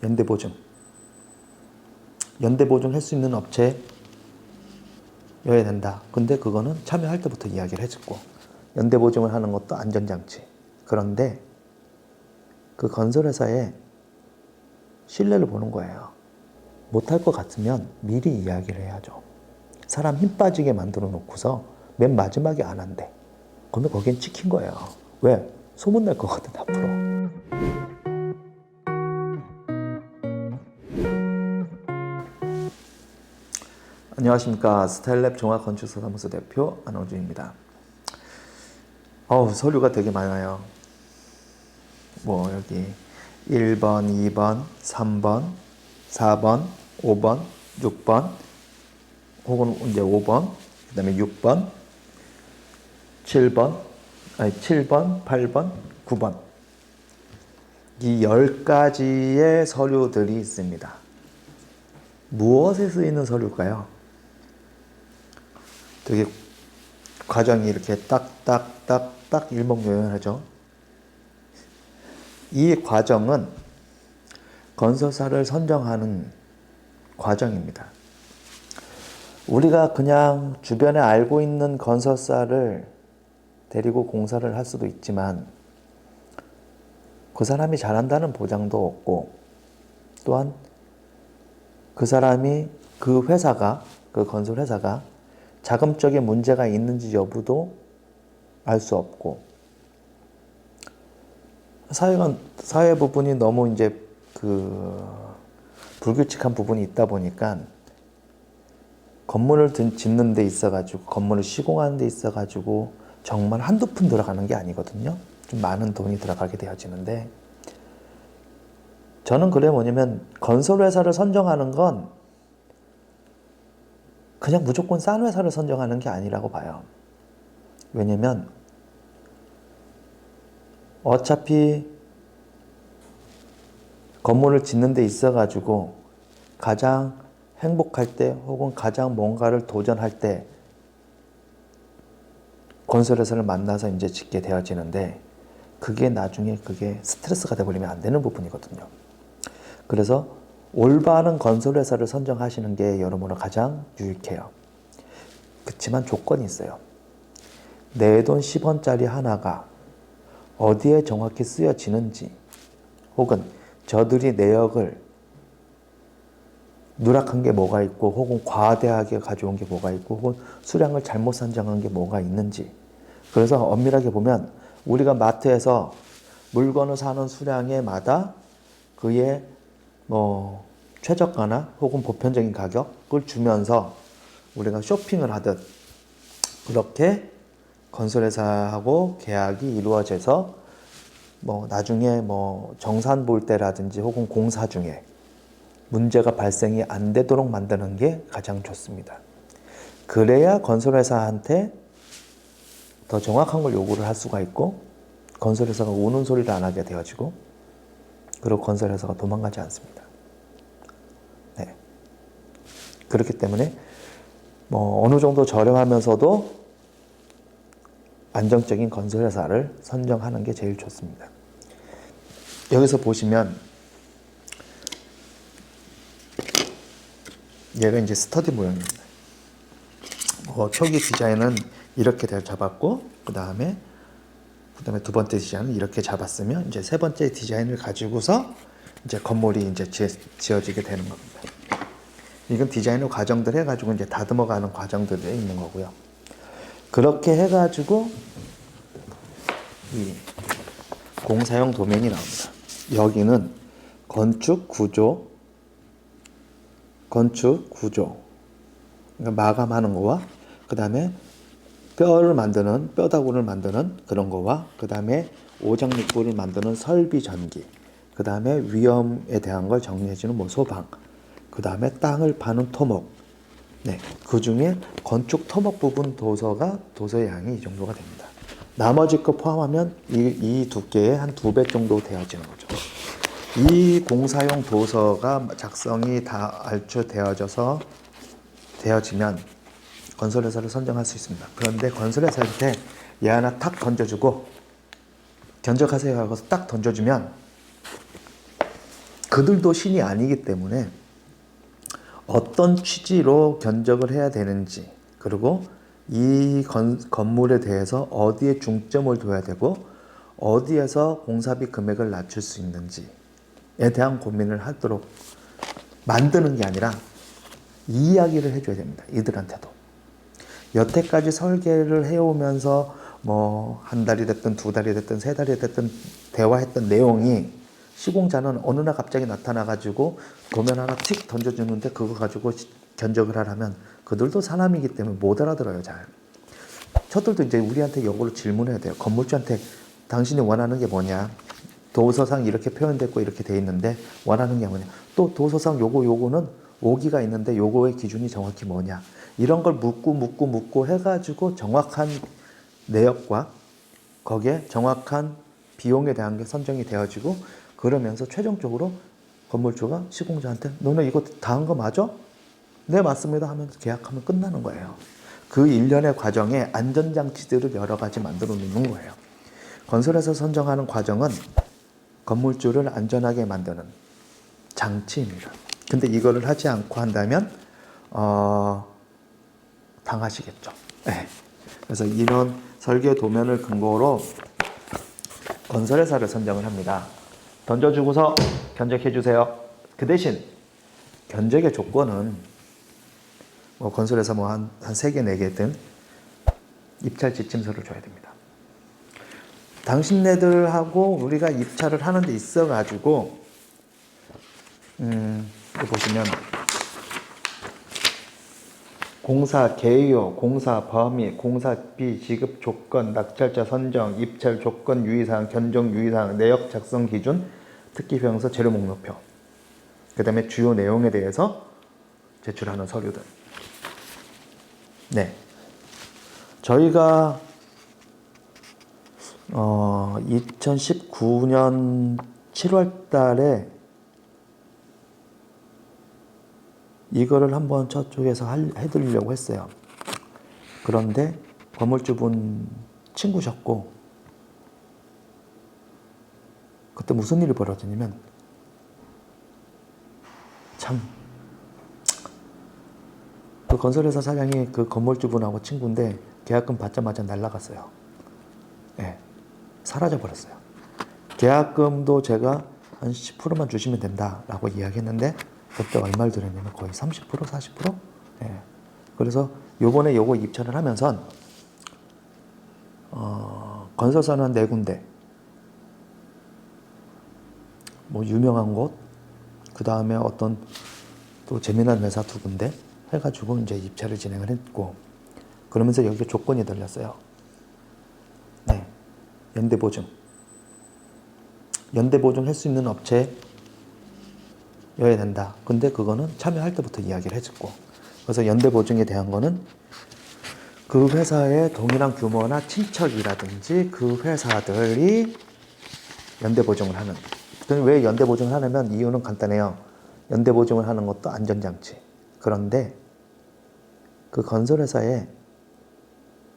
연대보증. 연대보증 할 수 있는 업체여야 된다. 근데 그거는 참여할 때부터 이야기를 해줬고, 연대보증을 하는 것도 안전장치. 그런데 그 건설회사의 신뢰를 보는 거예요. 못할 것 같으면 미리 이야기를 해야죠. 사람 힘 빠지게 만들어 놓고서 맨 마지막에 안 한대. 그러면 거긴 찍힌 거예요. 왜? 소문날 거거든, 앞으로. 안녕하십니까. 스타일랩 종합건축사무소 대표 안호준입니다. 서류가 되게 많아요. 여기 1번, 2번, 3번, 4번, 5번, 6번, 혹은 이제 5번, 그 다음에 6번, 7번, 8번, 9번. 이 10가지의 서류들이 있습니다. 무엇에 쓰이는 서류일까요? 되게 과정이 이렇게 딱딱딱딱 일목요연하죠. 이 과정은 건설사를 선정하는 과정입니다. 우리가 그냥 주변에 알고 있는 건설사를 데리고 공사를 할 수도 있지만 그 사람이 잘한다는 보장도 없고, 또한 그 사람이 그 건설회사가 자금적인 문제가 있는지 여부도 알 수 없고, 사회 부분이 너무 이제 불규칙한 부분이 있다 보니까 건물을 짓는 데 있어가지고, 건물을 시공하는 데 있어가지고 정말 한두 푼 들어가는 게 아니거든요. 좀 많은 돈이 들어가게 되어지는데, 저는 뭐냐면 건설회사를 선정하는 건 그냥 무조건 싼 회사를 선정하는 게 아니라고 봐요. 왜냐면 어차피 건물을 짓는 데 있어가지고 가장 행복할 때, 혹은 가장 뭔가를 도전할 때 건설회사를 만나서 이제 짓게 되어지는데, 그게 나중에 스트레스가 돼버리면 안 되는 부분이거든요. 그래서 올바른 건설회사를 선정하시는 게 여러모로 가장 유익해요. 그렇지만 조건이 있어요. 내 돈 10원짜리 하나가 어디에 정확히 쓰여지는지, 혹은 저들이 내역을 누락한 게 뭐가 있고, 혹은 과대하게 가져온 게 뭐가 있고, 혹은 수량을 잘못 산정한 게 뭐가 있는지. 그래서 엄밀하게 보면 우리가 마트에서 물건을 사는 수량에마다 그의 최저가나 혹은 보편적인 가격을 주면서 우리가 쇼핑을 하듯, 그렇게 건설회사하고 계약이 이루어져서 나중에 정산 볼 때라든지 혹은 공사 중에 문제가 발생이 안 되도록 만드는 게 가장 좋습니다. 그래야 건설회사한테 더 정확한 걸 요구를 할 수가 있고, 건설회사가 우는 소리를 안 하게 되어지고, 그리고 건설회사가 도망가지 않습니다. 네. 그렇기 때문에 어느 정도 저렴하면서도 안정적인 건설회사를 선정하는 게 제일 좋습니다. 여기서 보시면 얘가 이제 스터디 모형입니다. 초기 디자인은 이렇게 잡았고, 그 다음에 두 번째 디자인은 이렇게 잡았으면, 이제 세 번째 디자인을 가지고서 이제 건물이 이제 지어지게 되는 겁니다. 이건 디자인의 과정들 해가지고 이제 다듬어가는 과정들이 있는 거고요. 그렇게 해가지고 이 공사용 도면이 나옵니다. 여기는 건축 구조, 그러니까 마감하는 거와, 그 다음에 뼈다구를 만드는 그런 거와, 그 다음에 오장육부를 만드는 설비 전기, 그 다음에 위험에 대한 걸 정리해주는 소방, 그 다음에 땅을 파는 토목. 네, 그 중에 건축 토목 부분 도서의 양이 이 정도가 됩니다. 나머지 거 포함하면 이 두께의 한 2배 정도 되어지는 거죠. 이 공사용 도서가 작성이 다 되어지면 건설회사를 선정할 수 있습니다. 그런데 건설회사한테 얘 하나 탁 던져주고 견적하세요 하고서 딱 던져주면 그들도 신이 아니기 때문에 어떤 취지로 견적을 해야 되는지, 그리고 이 건물에 대해서 어디에 중점을 둬야 되고 어디에서 공사비 금액을 낮출 수 있는지에 대한 고민을 하도록 만드는 게 아니라 이야기를 해줘야 됩니다. 이들한테도. 여태까지 설계를 해오면서 뭐 한 달이 됐든 두 달이 됐든 세 달이 됐든 대화했던 내용이 시공자는 어느 날 갑자기 나타나가지고 도면 하나 틱 던져주는데 그거 가지고 견적을 하라면 그들도 사람이기 때문에 못 알아들어요, 잘. 저들도 이제 우리한테 이걸로 질문해야 돼요. 건물주한테 당신이 원하는 게 뭐냐? 도서상 이렇게 표현됐고 이렇게 돼 있는데 원하는 게 뭐냐? 또 도서상 요거는 오기가 있는데 요거의 기준이 정확히 뭐냐? 이런 걸 묻고 해가지고 정확한 내역과 거기에 정확한 비용에 대한 게 선정이 되어지고 그러면서 최종적으로 건물주가 시공자한테 너네 이거 다 한 거 맞아? 네 맞습니다 하면서 계약하면 끝나는 거예요. 그 일련의 과정에 안전장치들을 여러 가지 만들어 놓는 거예요. 건설회사 선정하는 과정은 건물주를 안전하게 만드는 장치입니다. 근데 이거를 하지 않고 한다면 당하시겠죠. 네. 그래서 이런 설계 도면을 근거로 건설회사를 선정을 합니다. 던져주고서 견적해 주세요. 그 대신 견적의 조건은 뭐 건설회사 뭐 한 3개, 4개든 입찰 지침서를 줘야 됩니다. 당신네들하고 우리가 입찰을 하는 데 있어 가지고 보시면 공사 개요, 공사 범위, 공사비 지급 조건, 낙찰자 선정, 입찰 조건 유의사항, 견적 유의사항, 내역 작성 기준, 특기 평서, 재료 목록표, 그 다음에 주요 내용에 대해서 제출하는 서류들. 네, 저희가 2019년 7월 달에 이거를 한번 저쪽에서 해드리려고 했어요. 그런데 건물주분 친구셨고 그때 무슨 일이 벌어졌냐면 참 그 건설회사 사장이 그 건물주분하고 친구인데 계약금 받자마자 날라갔어요. 네, 사라져버렸어요. 계약금도 제가 한 10%만 주시면 된다라고 이야기했는데 그때 얼마를 드렸냐면 거의 30%, 40%? 예. 그래서 요번에 요거 입찰을 하면서 건설사는 4군데, 뭐 유명한 곳, 그 다음에 어떤 또 재미난 회사 2군데 해가지고 이제 입찰을 진행을 했고, 그러면서 여기에 조건이 들렸어요. 네, 연대보증. 연대보증 할 수 있는 업체여야 된다. 근데 그거는 참여할 때부터 이야기를 해줬고, 그래서 연대보증에 대한 거는 그 회사의 동일한 규모나 친척이라든지 그 회사들이 연대보증을 하는. 왜 연대보증을 하냐면 이유는 간단해요. 연대보증을 하는 것도 안전장치. 그런데 그 건설회사의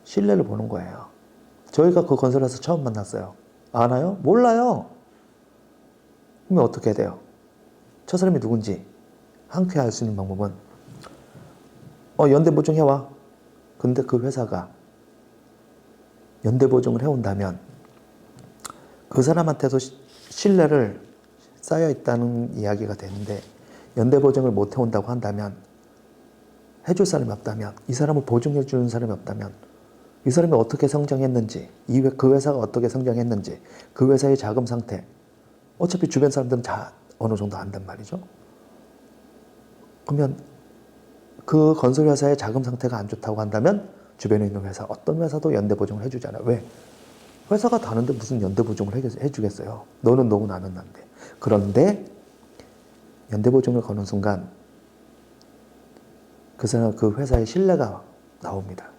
신뢰를 보는 거예요. 저희가 그 건설회사 처음 만났어요. 아나요? 몰라요. 그러면 어떻게 해야 돼요? 저 사람이 누군지 한쾌 알 수 있는 방법은 연대보증 해와. 근데 그 회사가 연대보증을 해온다면 그 사람한테도 신뢰를 쌓여있다는 이야기가 되는데 연대보증을 못 해온다고 한다면 해줄 사람이 없다면 이 사람을 보증해 주는 사람이 없다면 이 사람이 어떻게 성장했는지 그 회사가 어떻게 성장했는지 그 회사의 자금 상태 어차피 주변 사람들은 다 어느 정도 안단 말이죠. 그러면 그 건설회사의 자금 상태가 안 좋다고 한다면 주변에 있는 회사 어떤 회사도 연대보증을 해주잖아요. 왜? 회사가 다른데 무슨 연대보증을 해주겠어요. 너는 너고 나는 난데. 그런데 연대보증을 거는 순간 그 사람 그 회사의 신뢰가 나옵니다.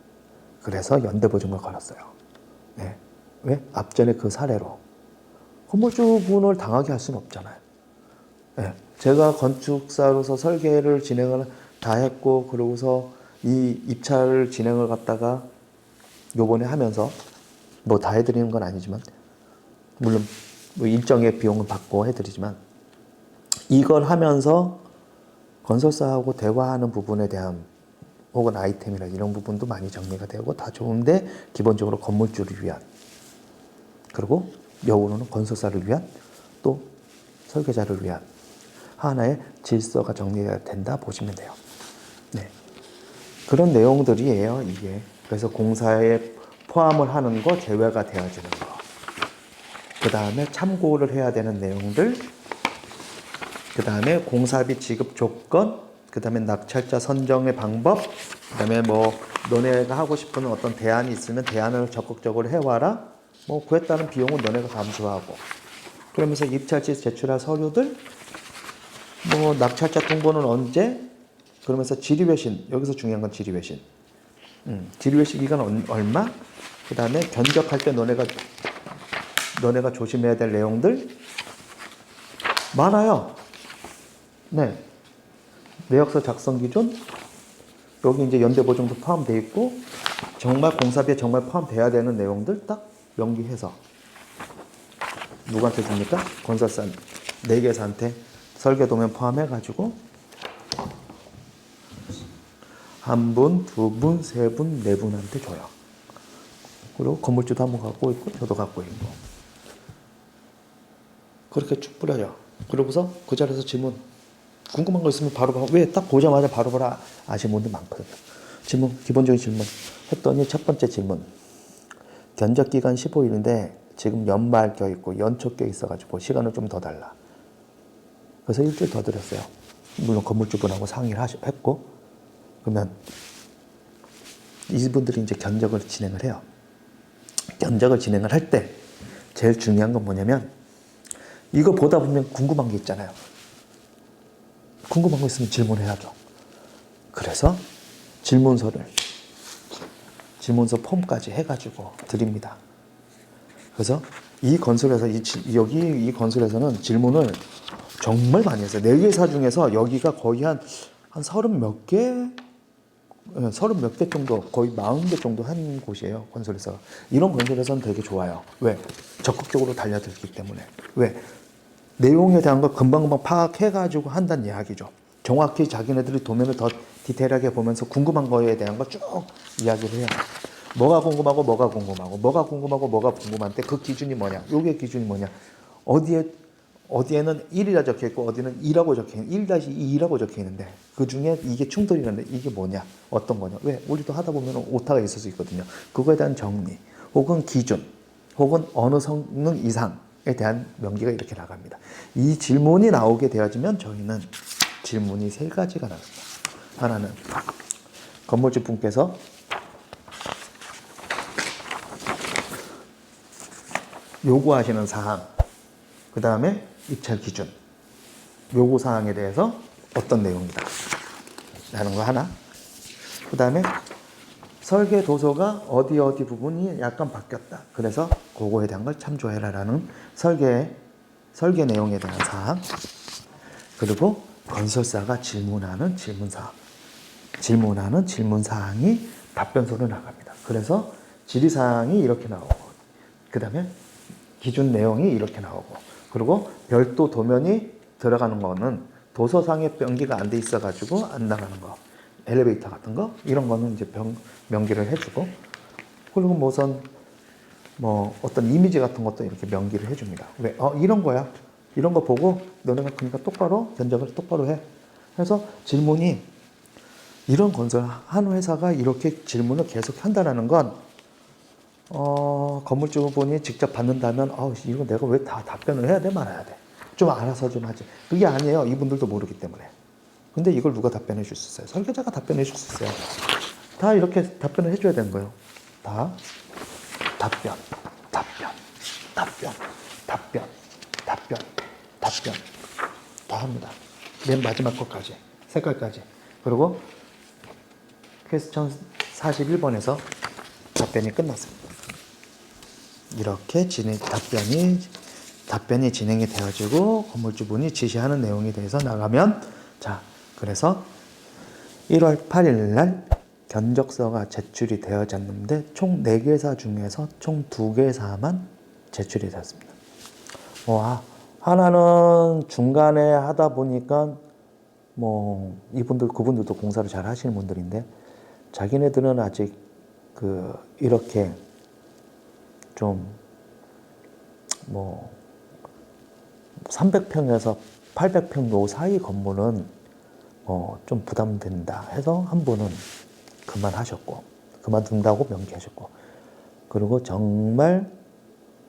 그래서 연대보증을 걸었어요. 네. 왜? 앞전에 그 사례로 건물주분을 당하게 할 수는 없잖아요. 네. 제가 건축사로서 설계를 진행을 다 했고 그러고서 이 입찰을 진행을 갖다가 요번에 하면서 뭐 다 해드리는 건 아니지만 물론 뭐 일정의 비용을 받고 해드리지만 이걸 하면서 건설사하고 대화하는 부분에 대한 혹은 아이템이나 이런 부분도 많이 정리가 되고 다 좋은데 기본적으로 건물주를 위한 그리고 역으로는 건설사를 위한 또 설계자를 위한 하나의 질서가 정리가 된다 보시면 돼요. 네. 그런 내용들이에요, 이게. 그래서 공사에 포함을 하는 거, 제외가 되어지는 거. 그 다음에 참고를 해야 되는 내용들, 그 다음에 공사비 지급 조건, 그 다음에 낙찰자 선정의 방법, 그 다음에 뭐 너네가 하고 싶은 어떤 대안이 있으면 대안을 적극적으로 해와라. 뭐 그에 따른 비용은 너네가 감수하고. 그러면서 입찰지 제출할 서류들, 뭐 낙찰자 통보는 언제? 그러면서 질의회신, 여기서 중요한 건 질의회신. 질의회신 기간 얼마? 그 다음에 견적할 때 너네가 조심해야 될 내용들 많아요. 네. 내역서 작성 기준, 여기 이제 연대보증도 포함되어 있고, 정말 공사비에 정말 포함돼야 되는 내용들 딱 명기해서 누구한테 줍니까? 건설사 4개사한테 설계도면 포함해가지고 1분, 2분, 3분, 4분한테 줘요. 그리고 건물주도 한번 갖고 있고 저도 갖고 있고 그렇게 쭉 뿌려요. 그러고서 그 자리에서 질문 궁금한 거 있으면 바로 왜 딱 보자마자 바로 아시는 분들 많거든요. 질문, 기본적인 질문 했더니 첫 번째 질문, 견적기간 15일인데 지금 연말 껴 있고 연초 껴 있어가지고 시간을 좀 더 달라. 그래서 일주일 더 드렸어요. 물론 건물주분하고 상의를 했고, 그러면 이분들이 이제 견적을 진행을 해요. 견적을 진행을 할 때 제일 중요한 건 뭐냐면, 이거 보다 보면 궁금한 게 있잖아요. 궁금한 거 있으면 질문해야죠. 그래서 질문서 폼까지 해가지고 드립니다. 그래서 이 건설에서 이 건설에서는 질문을 정말 많이 했어요. 4개사 중에서 여기가 거의 한 30몇 개, 30몇 개 정도, 거의 40개 정도 한 곳이에요. 건설에서. 이런 건설에서는 되게 좋아요. 왜? 적극적으로 달려들기 때문에. 왜? 내용에 대한 걸 금방금방 파악해가지고 한다는 이야기죠. 정확히 자기네들이 도면을 더 디테일하게 보면서 궁금한 거에 대한 걸 쭉 이야기를 해요. 뭐가 궁금하고 뭐가 궁금하고 뭐가 궁금하고 뭐가 궁금한데 그 기준이 뭐냐, 요게 기준이 뭐냐, 어디에는 1이라 적혀 있고 어디는 2라고 적혀 있는 1-2라고 적혀 있는데 그 중에 이게 충돌이 나는데 이게 뭐냐, 어떤 거냐. 왜? 우리도 하다 보면 오타가 있을 수 있거든요. 그거에 대한 정리 혹은 기준 혹은 어느 성능 이상에 대한 명기가 이렇게 나갑니다. 이 질문이 나오게 되어지면 저희는 질문이 3가지가 나옵니다. 하나는 건물주 분께서 요구하시는 사항, 그 다음에 입찰 기준, 요구 사항에 대해서 어떤 내용이다 라는 거 하나, 그 다음에 설계 도서가 어디 부분이 약간 바뀌었다, 그래서 그거에 대한 걸 참조해라 라는 설계 내용에 대한 사항, 그리고 건설사가 질문하는 질문사항이 답변서로 나갑니다. 그래서 질의사항이 이렇게 나오고, 그 다음에 기준 내용이 이렇게 나오고, 그리고 별도 도면이 들어가는 거는 도서상에 명기가 안 돼 있어가지고 안 나가는 거, 엘리베이터 같은 거, 이런 거는 이제 명기를 해주고, 그리고 어떤 이미지 같은 것도 이렇게 명기를 해줍니다. 왜? 이런 거야. 이런 거 보고 너네가 그러니까 똑바로 견적을 똑바로 해. 그래서 질문이, 이런 건설 한 회사가 이렇게 질문을 계속 한다는 건 건물주분이 직접 받는다면 이거 내가 왜 다 답변을 해야 돼 말아야 돼, 좀 알아서 좀 하지, 그게 아니에요. 이분들도 모르기 때문에. 근데 이걸 누가 답변해 줄 수 있어요? 설계자가 답변해 줄 수 있어요. 다 이렇게 답변을 해줘야 되는 거예요. 다 답변 다 합니다. 맨 마지막 것까지, 색깔까지. 그리고 퀘스천 41번에서 답변이 끝났습니다. 이렇게 답변이 진행이 되어지고 건물주분이 지시하는 내용에 대해서 나가면, 자, 그래서 1월 8일 날 견적서가 제출이 되어졌는데 총 4개사 중에서 총 2개사만 제출이 되었습니다. 와, 하나는 중간에 하다 보니까 뭐 그분들도 공사를 잘 하시는 분들인데 자기네들은 아직 이렇게 좀 뭐 300평에서 800평 요 사이 건물은 좀 부담된다 해서 한 분은 그만하셨고, 그만둔다고 명기하셨고, 그리고 정말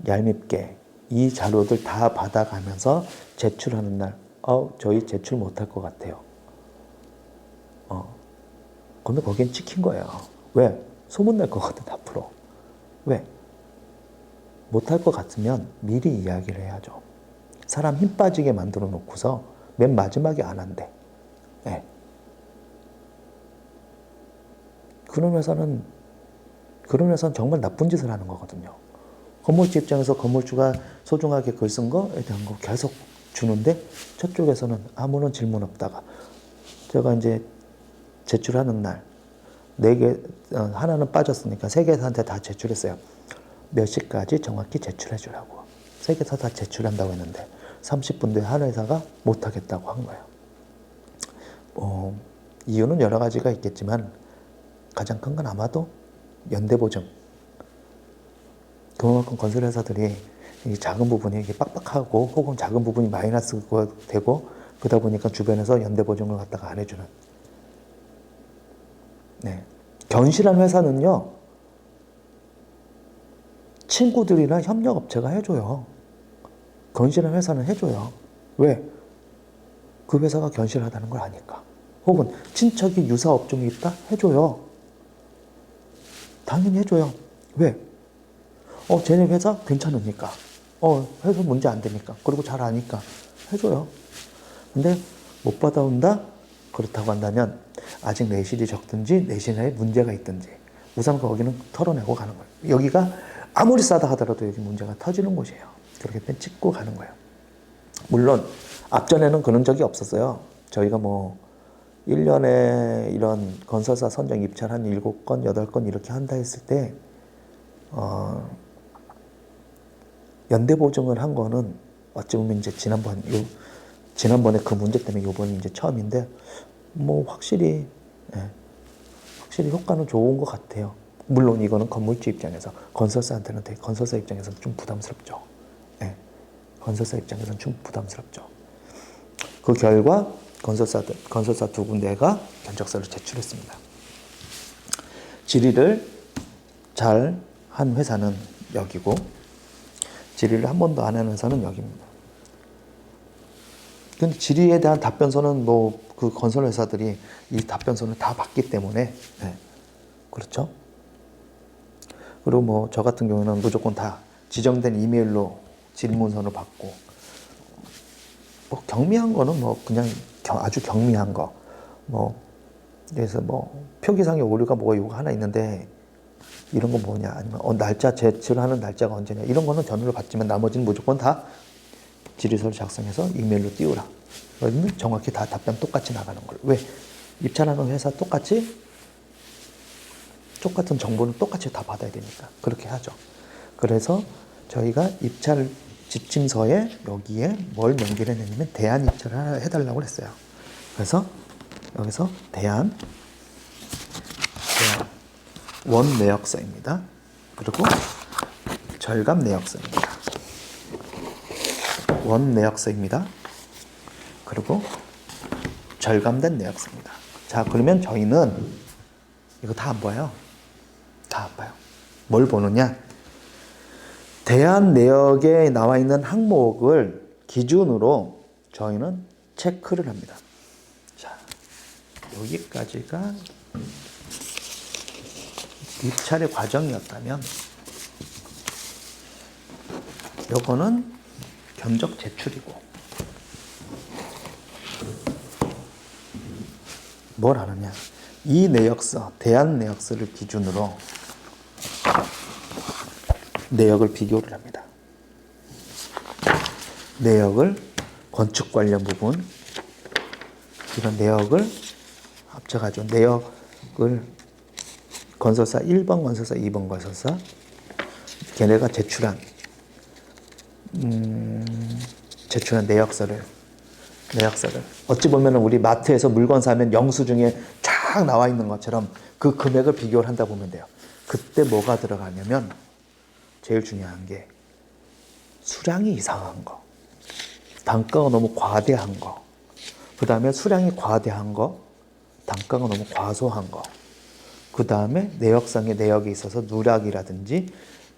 얄밉게 이 자료들 다 받아가면서 제출하는 날, 저희 제출 못할 것 같아요. 그러면 거긴 찍힌 거예요. 왜? 소문날 것 같아, 앞으로. 왜? 못할 것 같으면 미리 이야기를 해야죠. 사람 힘 빠지게 만들어 놓고서 맨 마지막에 안 한대. 네. 그런 회사는 정말 나쁜 짓을 하는 거거든요. 건물주 입장에서 건물주가 소중하게 글 쓴 거에 대한 거 계속 주는데 저쪽에서는 아무런 질문 없다가 제가 이제 제출하는 날 4개, 하나는 빠졌으니까 3개한테 다 제출했어요. 몇 시까지 정확히 제출해 주라고. 3개 다 제출한다고 했는데 30분 뒤에 한 회사가 못하겠다고 한 거예요. 이유는 여러 가지가 있겠지만 가장 큰 건 아마도 연대보증. 그만큼 건설회사들이 작은 부분이 빡빡하고 혹은 작은 부분이 마이너스가 되고 그러다 보니까 주변에서 연대보증을 갖다가 안 해주는. 네. 견실한 회사는요, 친구들이나 협력업체가 해줘요. 견실한 회사는 해줘요. 왜? 그 회사가 견실하다는 걸 아니까. 혹은 친척이 유사 업종이 있다? 해줘요. 당연히 해줘요. 왜? 쟤네 회사 괜찮으니까. 회사 문제 안 되니까. 그리고 잘 아니까. 해줘요. 근데 못 받아온다? 그렇다고 한다면 아직 내실이 적든지 내실에 문제가 있든지 우선 거기는 털어내고 가는 거예요. 여기가 아무리 싸다 하더라도 여기 문제가 터지는 곳이에요. 그렇기 때문에 짚고 가는 거예요. 물론 앞전에는 그런 적이 없었어요. 저희가 1년에 이런 건설사 선정 입찰 한 7건, 8건 이렇게 한다 했을 때 연대 보증을 한 거는 어찌 보면 이제 지난번에 그 문제 때문에 이번이 이제 처음인데 확실히 효과는 좋은 것 같아요. 물론 이거는 건물주 입장에서 건설사한테는 건설사 입장에서는 좀 부담스럽죠. 건설사 입장에서는 좀 부담스럽죠. 그 결과 건설사 2군데가 견적서를 제출했습니다. 질의를 잘 한 회사는 여기고 질의를 한 번도 안 한 회사는 여기입니다. 근데 질의에 대한 답변서는 그 건설 회사들이 이 답변서를 다 받기 때문에 그렇죠. 그리고 저 같은 경우는 무조건 다 지정된 이메일로 질문서를 받고 경미한 거는 그냥 아주 경미한 거 그래서 표기상의 오류가 요거 하나 있는데 이런 거 뭐냐 아니면 날짜 제출하는 날짜가 언제냐 이런 거는 전화로 받지만 나머지는 무조건 다 질의서를 작성해서 이메일로 띄우라. 그러면 정확히 다 답변 똑같이 나가는 거예요. 왜? 입찰하는 회사 똑같은 정보는 똑같이 다 받아야 되니까 그렇게 하죠. 그래서 저희가 입찰 지침서에 여기에 뭘 명기를 했냐면 대안 입찰을 해달라고 했어요. 그래서 여기서 대안 원 내역서입니다. 그리고 절감 내역서입니다. 원 내역서입니다. 그리고 절감된 내역서입니다. 자, 그러면 저희는 이거 다 안 봐요. 다 안 봐요. 뭘 보느냐? 대안 내역에 나와 있는 항목을 기준으로 저희는 체크를 합니다. 자, 여기까지가 입찰의 과정이었다면 요거는 견적 제출이고 뭘 하느냐? 이 내역서, 대안 내역서를 기준으로 내역을 비교를 합니다. 내역을 건축 관련 부분 이런 내역을 합쳐가지고 내역을 건설사 1번 건설사 2번 건설사 제출한 내역서를 어찌 보면 우리 마트에서 물건 사면 영수증에 쫙 나와 있는 것처럼 그 금액을 비교를 한다 보면 돼요. 그때 뭐가 들어가냐면 제일 중요한 게 수량이 이상한 거, 단가가 너무 과대한 거, 그 다음에 수량이 과대한 거, 단가가 너무 과소한 거, 그 다음에 내역상의 내역에 있어서 누락이라든지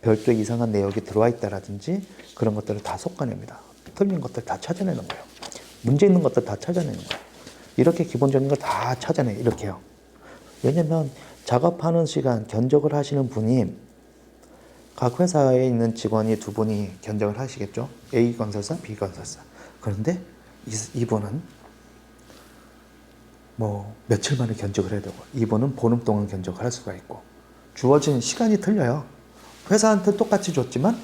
별도 이상한 내역이 들어와 있다라든지 그런 것들을 다 솎아냅니다. 틀린 것들 다 찾아내는 거예요. 문제 있는 것들 다 찾아내는 거예요. 이렇게 기본적인 걸 다 찾아내. 이렇게요. 왜냐면 작업하는 시간 견적을 하시는 분이 각 회사에 있는 직원이 두 분이 견적을 하시겠죠. A 건설사, B 건설사. 그런데 이분은 뭐 며칠 만에 견적을 해야 되고 이분은 보름 동안 견적을 할 수가 있고 주어진 시간이 틀려요. 회사한테 똑같이 줬지만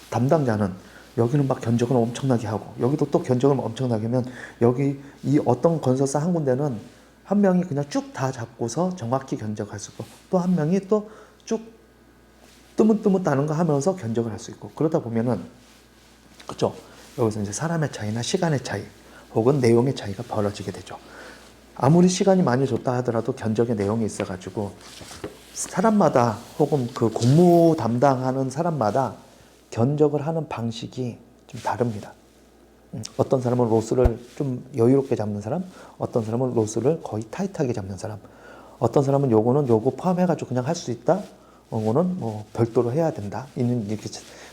담당자는 여기는 막 견적을 엄청나게 하고 여기도 또 견적을 엄청나게 하면 여기 이 어떤 건설사 한 군데는 한 명이 그냥 쭉 다 잡고서 정확히 견적할 수 있고 또 한 명이 또 쭉 뜨문뜨문 다는 거 하면서 견적을 할 수 있고 그러다 보면은 그렇죠. 여기서 이제 사람의 차이나 시간의 차이 혹은 내용의 차이가 벌어지게 되죠. 아무리 시간이 많이 줬다 하더라도 견적의 내용이 있어가지고 사람마다 혹은 그 공무 담당하는 사람마다 견적을 하는 방식이 좀 다릅니다. 어떤 사람은 로스를 좀 여유롭게 잡는 사람, 어떤 사람은 로스를 거의 타이트하게 잡는 사람, 어떤 사람은 요거는 요거 포함해가지고 그냥 할 수 있다, 요거는 뭐 별도로 해야 된다. 이렇게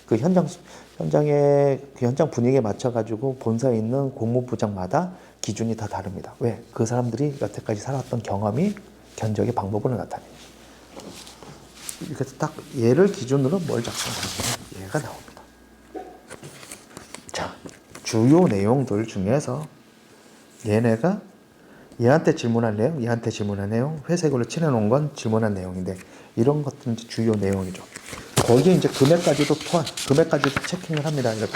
그 현장의 그 현장 분위기에 맞춰가지고 본사에 있는 공무부장마다 기준이 다 다릅니다. 왜? 그 사람들이 여태까지 살았던 경험이 견적의 방법으로 나타내요. 이렇게 딱 얘를 기준으로 뭘 작성하면 얘가 나옵니다. 자, 주요 내용들 중에서 얘네가 얘한테 질문한 내용, 얘한테 질문한 내용, 회색으로 칠해놓은 건 질문한 내용인데 이런 것들은 이제 주요 내용이죠. 거기에 이제 금액까지도 금액까지도 체킹을 합니다. 이렇게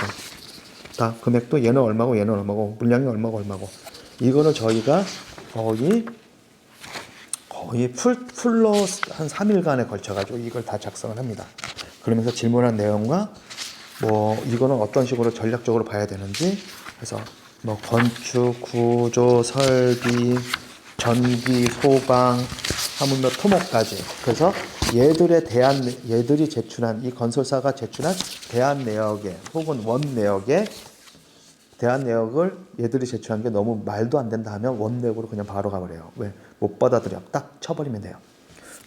다 금액도 얘는 얼마고 얘는 얼마고 물량이 얼마고 얼마고 이거를 저희가 거의 풀로 한 3일간에 걸쳐가지고 이걸 다 작성을 합니다. 그러면서 질문한 내용과 뭐 이거는 어떤 식으로 전략적으로 봐야 되는지 해서 뭐 건축, 구조, 설비, 전기, 소방, 하물며 토목까지. 그래서 얘들이 제출한 이 건설사가 제출한 대안 내역에 혹은 원 내역에 대안 내역을 얘들이 제출한 게 너무 말도 안 된다 하면 원 내역으로 그냥 바로 가버려요. 왜? 못 받아들여. 딱 쳐버리면 돼요.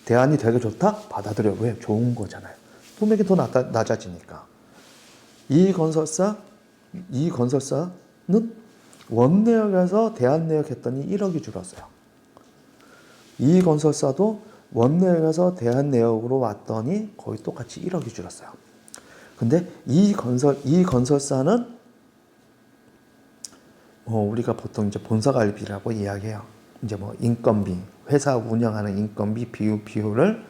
대안이 되게 좋다? 받아들여. 왜? 좋은 거잖아요. 금액이 더 낮아지니까. 이 건설사는 원 내역에서 대안 내역 했더니 1억이 줄었어요. 이 건설사도 원 내역에서 대안 내역으로 왔더니 거의 똑같이 1억이 줄었어요. 근데 이 건설사는 우리가 보통 이제 본사관리비라고 이야기해요. 이제 뭐 인건비, 회사 운영하는 인건비 비율을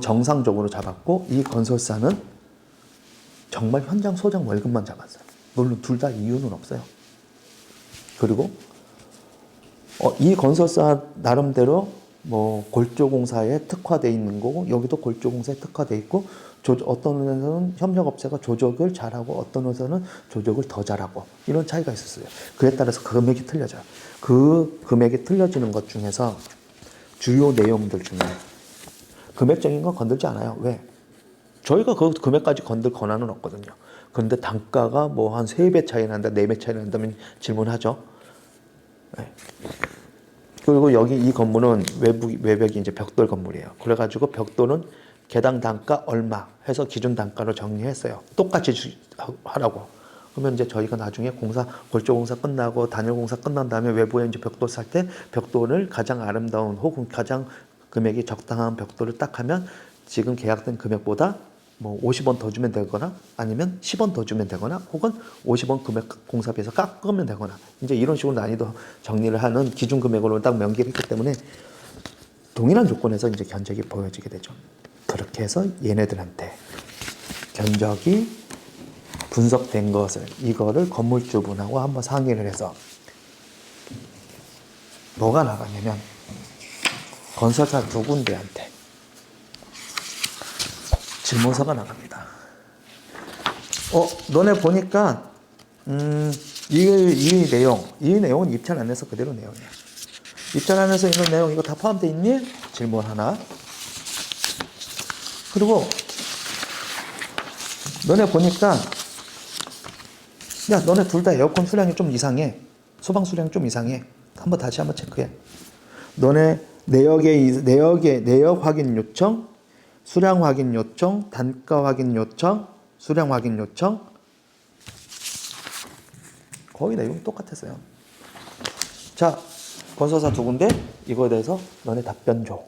정상적으로 잡았고 이 건설사는 정말 현장 소장 월급만 잡았어요. 물론 둘 다 이유는 없어요. 그리고 이 건설사 나름대로 뭐 골조공사에 특화되어 있는 거고 여기도 골조공사에 특화되어 있고 어떤 회사는 협력업체가 조적을 잘하고 어떤 회사는 조적을 더 잘하고 이런 차이가 있었어요. 그에 따라서 금액이 틀려져요. 그 금액이 틀려지는 것 중에서 주요 내용들 중에 금액적인 건 건들지 않아요. 왜? 저희가 그 금액까지 건들 권한은 없거든요. 그런데 단가가 뭐 한 3배 차이 난다, 4배 차이 난다면 질문하죠. 네. 그리고 여기 이 건물은 외벽이 이제 벽돌 건물이에요. 그래가지고 벽돌은 개당 단가 얼마 해서 기준 단가로 정리했어요. 똑같이 하라고. 그러면 이제 저희가 나중에 골조공사 끝나고 단열공사 끝난 다음에 외부에 이제 벽돌 살 때 벽돌을 가장 아름다운 혹은 가장 금액이 적당한 벽돌을 딱 하면 지금 계약된 금액보다 뭐 50원 더 주면 되거나 아니면 10원 더 주면 되거나 혹은 50원 금액 공사비에서 깎으면 되거나 이제 이런 식으로 난이도 정리를 하는 기준 금액으로 딱 명기를 했기 때문에 동일한 조건에서 이제 견적이 보여지게 되죠. 그렇게 해서 얘네들한테 견적이 분석된 것을 이거를 건물주분하고 한번 상의를 해서 뭐가 나가냐면 건설사 두 군데한테 질문서가 나갑니다. 너네 보니까 이 내용은 입찰 안에서 그대로 내용이야. 입찰 안에서 있는 내용 이거 다 포함되어 있니? 질문 하나. 그리고 너네 보니까 야 너네 둘 다 에어컨 수량이 좀 이상해. 소방 수량이 좀 이상해. 다시 한번 체크해. 너네 내역 확인 요청, 수량 확인 요청, 단가 확인 요청, 수량 확인 요청 거의 내용이 똑같았어요. 자, 건설사 두 군데 이거에 대해서 너네 답변 줘.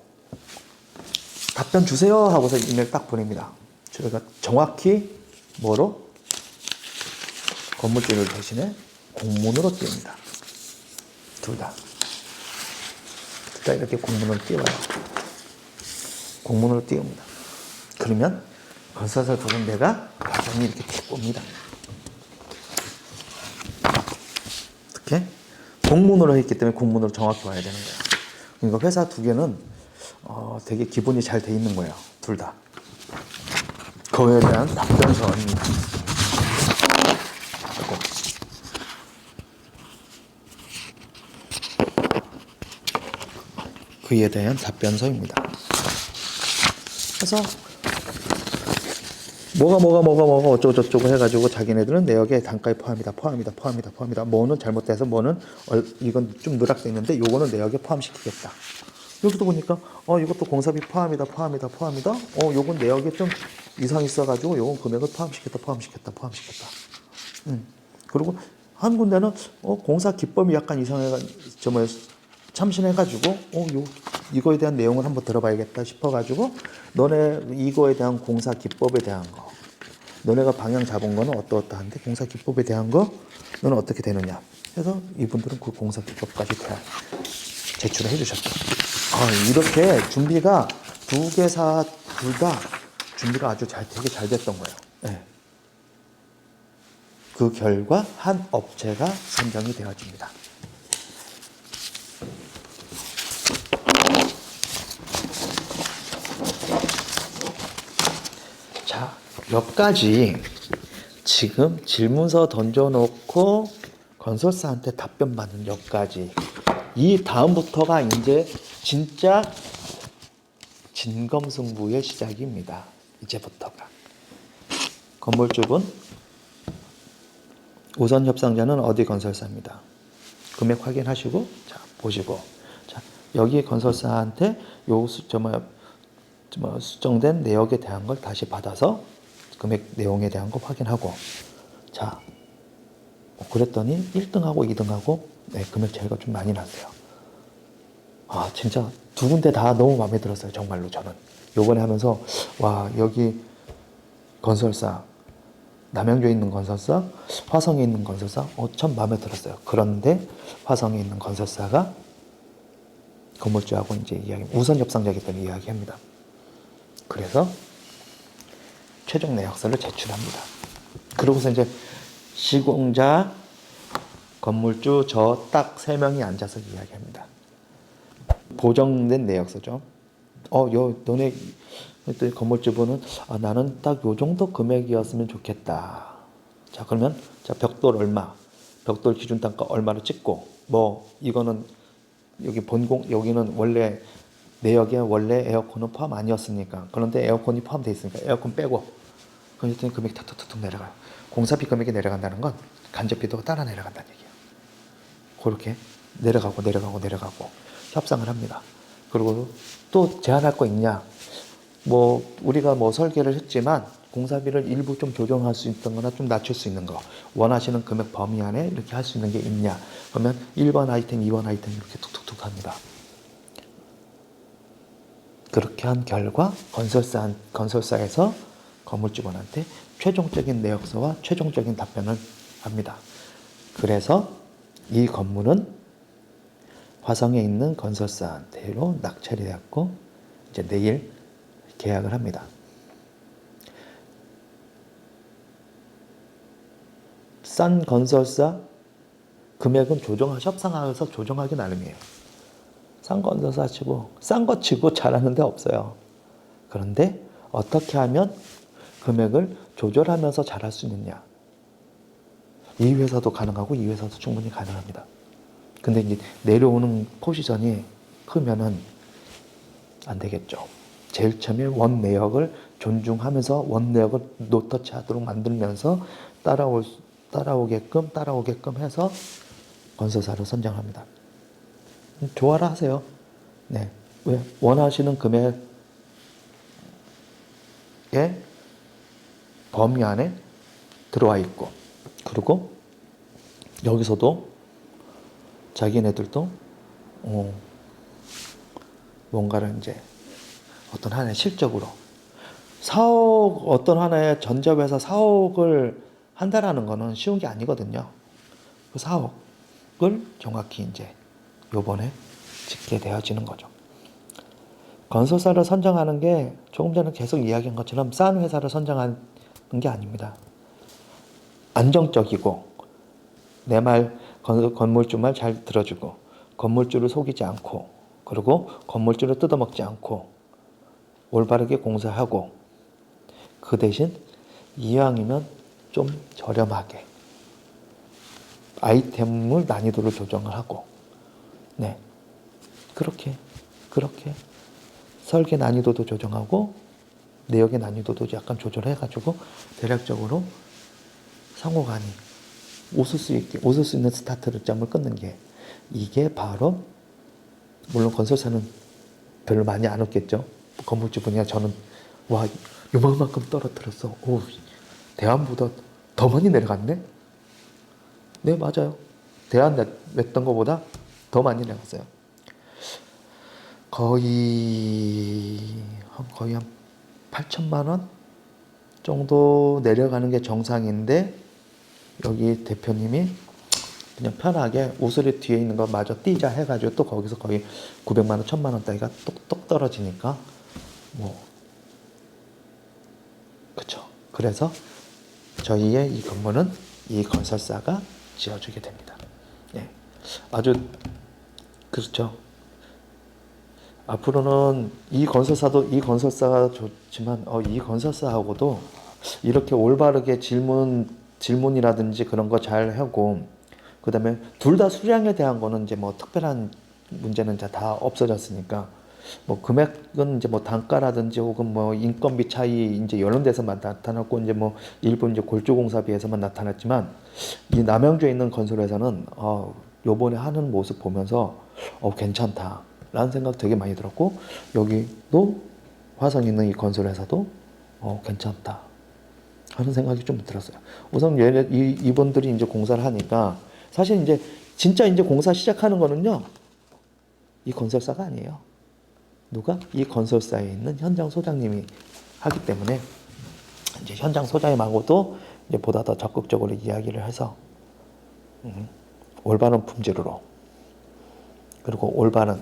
답변 주세요 하고서 이메일 딱 보냅니다. 저희가 정확히 뭐로? 건물주를 대신에 공문으로 띄웁니다. 둘 다. 둘 다 이렇게 공문으로 띄워요. 공문으로 띄웁니다. 그러면 건설사 두 군데가 과정이 이렇게 쭉 옵니다. 어떻게? 공문으로 했기 때문에 공문으로 정확히 와야 되는 거예요. 그러니까 회사 두 개는 되게 기본이 잘 돼 있는 거예요. 둘 다. 그거에 대한 답변서입니다. 그에 대한 답변서입니다. 그래서 뭐가 어쩌고저쩌고 해가지고 자기네들은 내역에 단가에 포함이다. 뭐는 잘못돼서 뭐는 이건 좀 누락돼 있는데 요거는 내역에 포함시키겠다. 여기도 보니까 이것도 공사비 포함이다. 요건 내역에 좀 이상 있어가지고 요건 금액을 포함시켰다. 그리고 한 군데는 공사 기법이 약간 이상해가 참신해가지고 이거에 대한 내용을 한번 들어봐야겠다 싶어가지고 너네 이거에 대한 공사 기법에 대한 거 너네가 방향 잡은 거는 어떠한데 공사 기법에 대한 거 너는 어떻게 되느냐 해서 이분들은 그 공사 기법까지 다 제출해 주셨다. 이렇게 준비가 두 개사 둘 다 준비가 아주 되게 잘 됐던 거예요. 네. 그 결과 한 업체가 선정이 되어집니다. 자, 몇 가지 지금 질문서 던져놓고 건설사한테 답변 받는 몇 가지. 이 다음부터가 이제 진짜 진검승부의 시작입니다. 이제부터가. 건물주분, 우선 협상자는 어디 건설사입니다. 금액 확인하시고, 자, 보시고. 자, 여기 건설사한테 수정된 내역에 대한 걸 다시 받아서 금액 내용에 대한 거 확인하고. 자, 그랬더니 1등하고 2등하고 금액 차이가 좀 많이 났어요. 진짜 두 군데 다 너무 마음에 들었어요. 정말로 저는. 요번에 하면서 와 여기 건설사 남양주에 있는 건설사 화성에 있는 건설사 참 마음에 들었어요. 그런데 화성에 있는 건설사가 건물주하고 이제 우선 협상자이기 때문에 이야기합니다. 그래서 최종 내역서를 제출합니다. 그러고서 이제 시공자 건물주 저 딱 3명이 앉아서 이야기합니다. 보정된 내역서죠. 너네 건물주분은 나는 딱 요 정도 금액이었으면 좋겠다. 자, 그러면 벽돌 얼마, 벽돌 기준 단가 얼마를 찍고 이거는 여기는 원래 내역에 원래 에어컨은 포함 아니었으니까 그런데 에어컨이 포함되어 있으니까 에어컨 빼고 그랬더니 금액이 툭툭툭 내려가요. 공사비 금액이 내려간다는 건 간접비도 따라 내려간다는 얘기예요. 그렇게 내려가고 협상을 합니다. 그리고 또 제한할 거 있냐? 우리가 설계를 했지만 공사비를 일부 좀 조정할 수 있던 거나 좀 낮출 수 있는 거 원하시는 금액 범위 안에 이렇게 할 수 있는 게 있냐? 그러면 1번 아이템, 2번 아이템 이렇게 툭툭툭 합니다. 그렇게 한 결과 건설사에서 건물주분한테 최종적인 내역서와 최종적인 답변을 합니다. 그래서 이 건물은 화성에 있는 건설사한테로 낙찰이 되었고 이제 내일 계약을 합니다. 싼 건설사 금액은 협상하면서 조정하기 나름이에요. 싼 건설사 치고 싼 거 치고 잘하는 데 없어요. 그런데 어떻게 하면 금액을 조절하면서 잘할 수 있느냐? 이 회사도 가능하고 이 회사도 충분히 가능합니다. 근데 이제 내려오는 포지션이 크면은 안 되겠죠. 제일 처음에 원 내역을 존중하면서 원 내역을 노터치하도록 만들면서 따라오게끔 해서 건설사를 선정합니다. 좋아라 하세요. 네. 왜? 원하시는 금액의 범위 안에 들어와 있고, 그리고 여기서도 자기네들도 뭔가를 이제 어떤 하나의 실적으로 어떤 하나의 전자회사 사옥을 한다라는 거는 쉬운 게 아니거든요. 그 사옥을 정확히 이제 요번에 짓게 되어지는 거죠. 건설사를 선정하는 게 조금 전에 계속 이야기한 것처럼 싼 회사를 선정하는 게 아닙니다. 안정적이고 내 말, 건물주 말 잘 들어주고 건물주를 속이지 않고 그리고 건물주를 뜯어먹지 않고 올바르게 공사하고 그 대신 이왕이면 좀 저렴하게 아이템을 난이도를 조정을 하고 네 그렇게 설계 난이도도 조정하고 내역의 난이도도 약간 조절해가지고 대략적으로 상호간이 웃을 수 있는 스타트를 점을 끊는 게 이게 바로 물론 건설사는 별로 많이 안 웃겠죠. 건물주분이야 저는 와 요만큼 떨어뜨렸어. 오 대안보다 더 많이 내려갔네. 네 맞아요. 대안 냈던 것보다 더 많이 내려갔어요. 거의 한 8천만 원 정도 내려가는 게 정상인데 여기 대표님이 그냥 편하게 우수리 뒤에 있는 거 마저 띄자 해가지고 또 거기서 거의 900만 원, 1000만 원 따위가 똑똑 떨어지니까 뭐 그쵸. 그래서 저희의 이 건물은 이 건설사가 지어주게 됩니다. 예, 아주 그렇죠. 앞으로는 이 건설사가 좋지만 이 건설사하고도 이렇게 올바르게 질문이라든지 그런 거 잘 하고 그다음에 둘 다 수량에 대한 거는 이제 뭐 특별한 문제는 이제 다 없어졌으니까 뭐 금액은 이제 뭐 단가라든지 혹은 뭐 인건비 차이 이제 이런 데서만 나타났고 이제 뭐 일부 이제 골조공사비에서만 나타났지만 이 남양주에 있는 건설회사는 요번에 하는 모습 보면서 괜찮다라는 생각 되게 많이 들었고 여기도 화성에 있는 이 건설회사도 괜찮다 하는 생각이 좀 들었어요. 우선 이분들이 이제 공사를 하니까 사실 이제 진짜 이제 공사 시작하는 거는요 이 건설사가 아니에요. 누가? 이 건설사에 있는 현장 소장님이 하기 때문에 이제 현장 소장님하고도 이제 보다 더 적극적으로 이야기를 해서 올바른 품질으로 그리고 올바른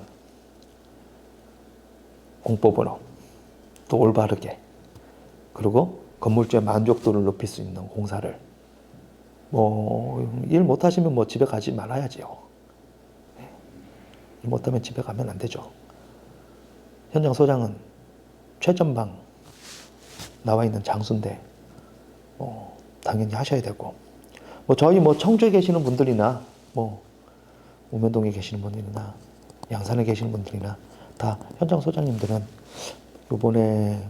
공법으로 또 올바르게 그리고 건물주의 만족도를 높일 수 있는 공사를 일 못하시면 집에 가지 말아야지요. 일 못하면 집에 가면 안 되죠. 현장 소장은 최전방 나와 있는 장수인데 당연히 하셔야 되고 저희 청주에 계시는 분들이나 우면동에 계시는 분들이나 양산에 계시는 분들이나 다 현장 소장님들은 이번에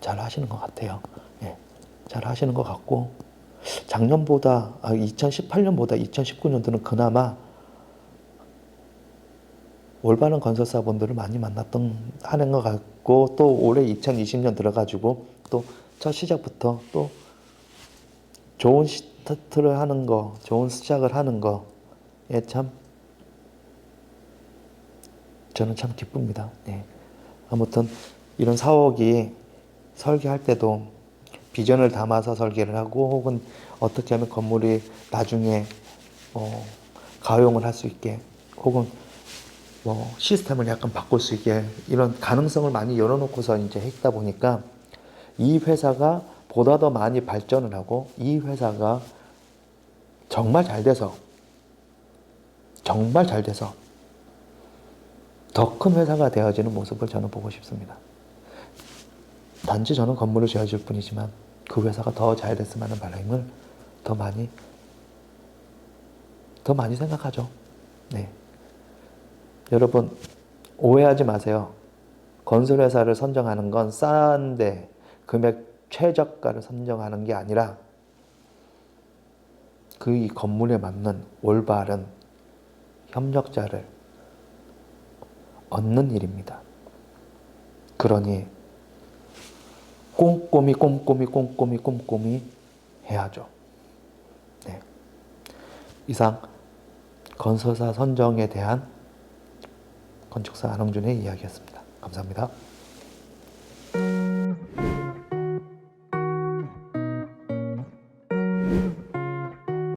잘 하시는 것 같아요. 예, 잘 하시는 것 같고 작년보다 2018년보다 2019년도는 그나마 올바른 건설사분들을 많이 하는 것 같고 또 올해 2020년 들어가지고 또 첫 시작부터 또 좋은 스타트를 하는 거, 좋은 시작을 하는 거에 저는 참 기쁩니다. 네. 아무튼 이런 사옥이 설계할 때도 비전을 담아서 설계를 하고 혹은 어떻게 하면 건물이 나중에 가용을 할 수 있게 혹은 시스템을 약간 바꿀 수 있게 이런 가능성을 많이 열어놓고서 이제 했다 보니까 이 회사가 보다 더 많이 발전을 하고 이 회사가 정말 잘 돼서 더 큰 회사가 되어지는 모습을 저는 보고 싶습니다. 단지 저는 건물을 지어줄 뿐이지만 그 회사가 더 잘 됐으면 하는 바람을 더 많이 더 많이 생각하죠. 네. 여러분 오해하지 마세요. 건설회사를 선정하는 건 싼데 금액 최저가를 선정하는 게 아니라 그 이 건물에 맞는 올바른 협력자를 얻는 일입니다. 그러니 꼼꼼히 해야죠. 네. 이상 건설사 선정에 대한 건축사 안홍준의 이야기였습니다. 감사합니다.